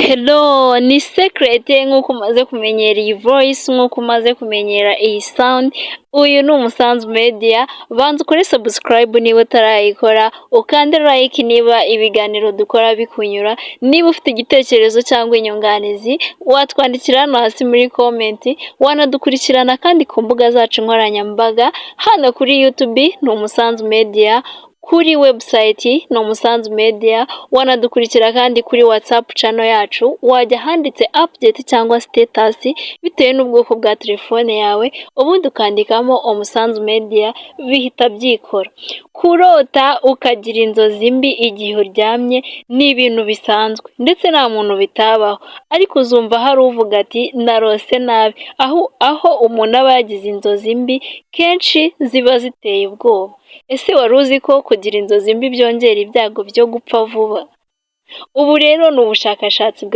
Hello, ni Secret nk'uko umaze kumenyera iyi voice, nk'uko umaze kumenyera iyi sound. Uyu ni Umusanzu Media. Banza ukore subscribe niba utarayikora, ukande like niba ibiganiro dukora bikunyura. Niba ufite igitekerezo cyangwa inyunganizi, watwandikira hano hasi muri comment. Wanadukurikirana kandi ku mbuga zacu nkoranyambaga, hano kuri YouTube ni Umusanzu Media. Kuri website ni Umusanzu Media, wanadukurikira kandi kuri WhatsApp channel yacu, wajya handitse update cyangwa status bitewe n'ubwoko bwa telefone yawe, ubundi ukandikamo Umusanzu Media bihita byikora. Kurota ukagira inzozi mbi igihe uryamye ni ibintu bisanzwe ndetse nta muntu bitabaho, ariko uzumva hari uvuga ati narose nabi. Aho umuntu aba yagize inzozi mbi kenshi ziba ziteye ubwoba. Ese wari uzi ko kugira inzozi mbi byongera ibyago byo gupfa vuba? Ubu rero ni ubushakashatsi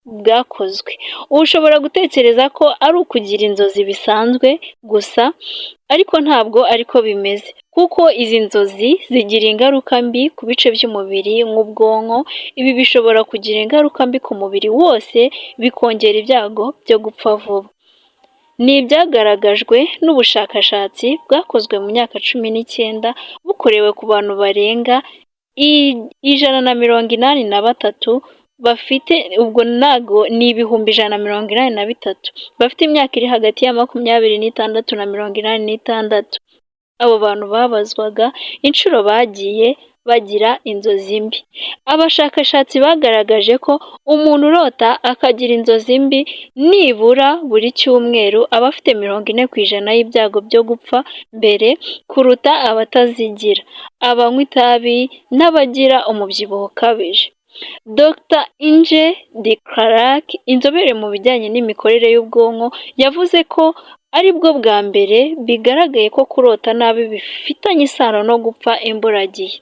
bwakozwe. Ushobora gutekereza ko ari ukugira inzozi bisanzwe gusa, ariko ntabwo ariko bimeze, kuko izi nzozi zigira ingaruka mbi ku bice by'umubiri nk'ubwonko. Ibi bishobora kugira ingaruka mbi ku mubiri wose, bikongera ibyago byo gupfa vuba. Ni ibyagaragajwe n'ubushakashatsi bwakozwe mu myaka 19 bukorewe ku bantu barenga 183 bafite ubwo nago ni ibihumbi 183 bafite imyaka iri hagati ya 26 na 86. Abo bantu babazwaga inshuro bagiye bagira inzozi mbi. Abashakashatsi bagaragaje ko umuntu urota akagira inzozi mbi nibura buri cyumweru aba afite 40% y'ibyago byo gupfa mbere kuruta abatazigira, abanywa itabi n'abagira umubyibuho ukabije. Dr. Inge de Clark, inzobere mu bijyanye n'imikorere y'ubwonko, yavuze ko ari bwo bwa mbere bigaragaye ko kurota nabi bifitanye isano no gupfa imburagihe.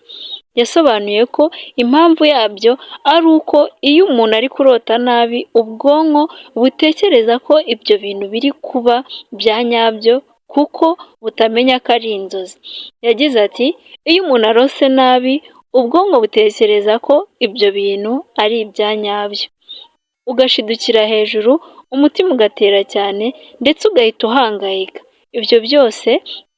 Yasobanuye ko impamvu yabyo ari uko iyo umuntu ari kurota nabi, ubwonko butekereza ko ibyo bintu biri kuba bya nyabyo kuko butamenya ko ari inzozi. Yagize ati iyo umuntu arose nabi, ubwonko butekereza ko ibyo bintu ari ibya nyabyo, ugashidukira hejuru, umutima ugatera cyane ndetse ugahita uhangayika. Ibyo byose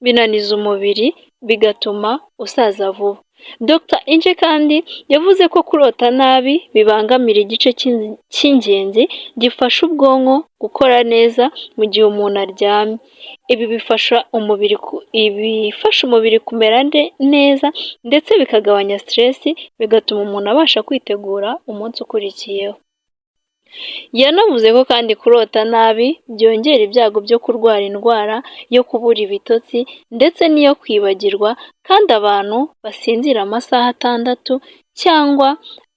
binaniza umubiri bigatuma usaza vuba. Dr. Inge kandi yavuze ko kurota nabi bibangamira igice cy'ingenzi gifasha ubwonko gukora neza mu gihe umuntu aryamye. Ibi bifasha umubiri kumera neza ndetse bikagabanya stress, bigatuma umuntu abasha kwitegura umunsi ukurikiyeho. Yanavuze ko kandi kurota nabi byongera ibyago byo kurwara indwara yo kubura ibitotsi ndetse n'iyo kwibagirwa, kandi abantu basinzira amasaha 6 cyangwa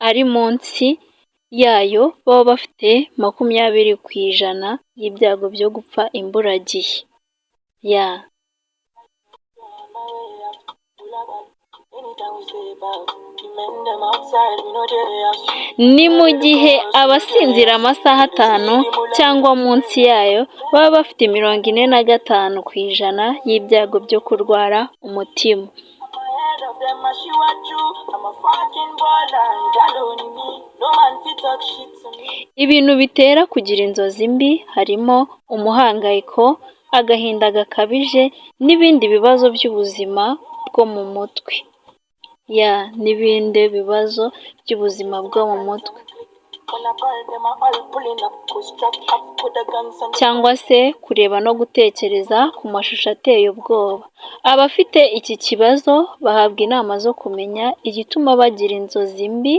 ari munsi yayo baba bafite 20% y'ibyago byo gupfa imburagihe. Ni mu gihe abasinzira amasaha 5 cyangwa munsi yayo baba bafite 45% y'ibyago byo kurwara umutima. Ibintu bitera kugira inzozi mbi harimo umuhangayiko, agahinda gakabije n'ibindi bibazo by'ubuzima bwo mu mutwe. N'ibindi bibazo by'ubuzima bwo mu mutwe, cyangwa se kureba no gutekereza ku mashusho ateye ubwoba. Abafite iki kibazo bahabwa inama zo kumenya igituma bagira inzozi mbi.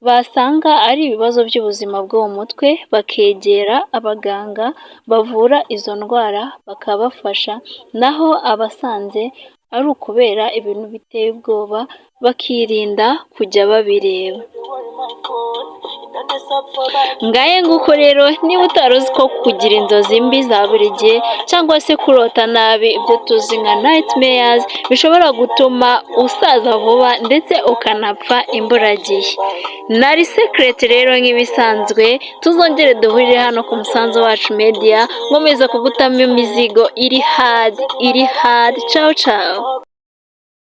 Basanga ari ibibazo by'ubuzima bwo mu mutwe, bakegera abaganga bavura izo ndwara bakabafasha. Naho abasanze ari ukubera ibintu biteye ubwoba, bakirinda kujya babireba. Ngaye nguko rero, niba utaruzi ko kugira inzozi mbi za buri gihe cyangwa se kurota nabi, ibyo tuzi nka nightmares, bishobora gutuma usaza vuba ndetse ukanapfa imburagihe. Nari Secret rero nk'ibisanzwe, tuzongere duhurire hano ku Umusanzu wacu Media, nkomeza kugutamo imizigo iri hard. Ciao ciao.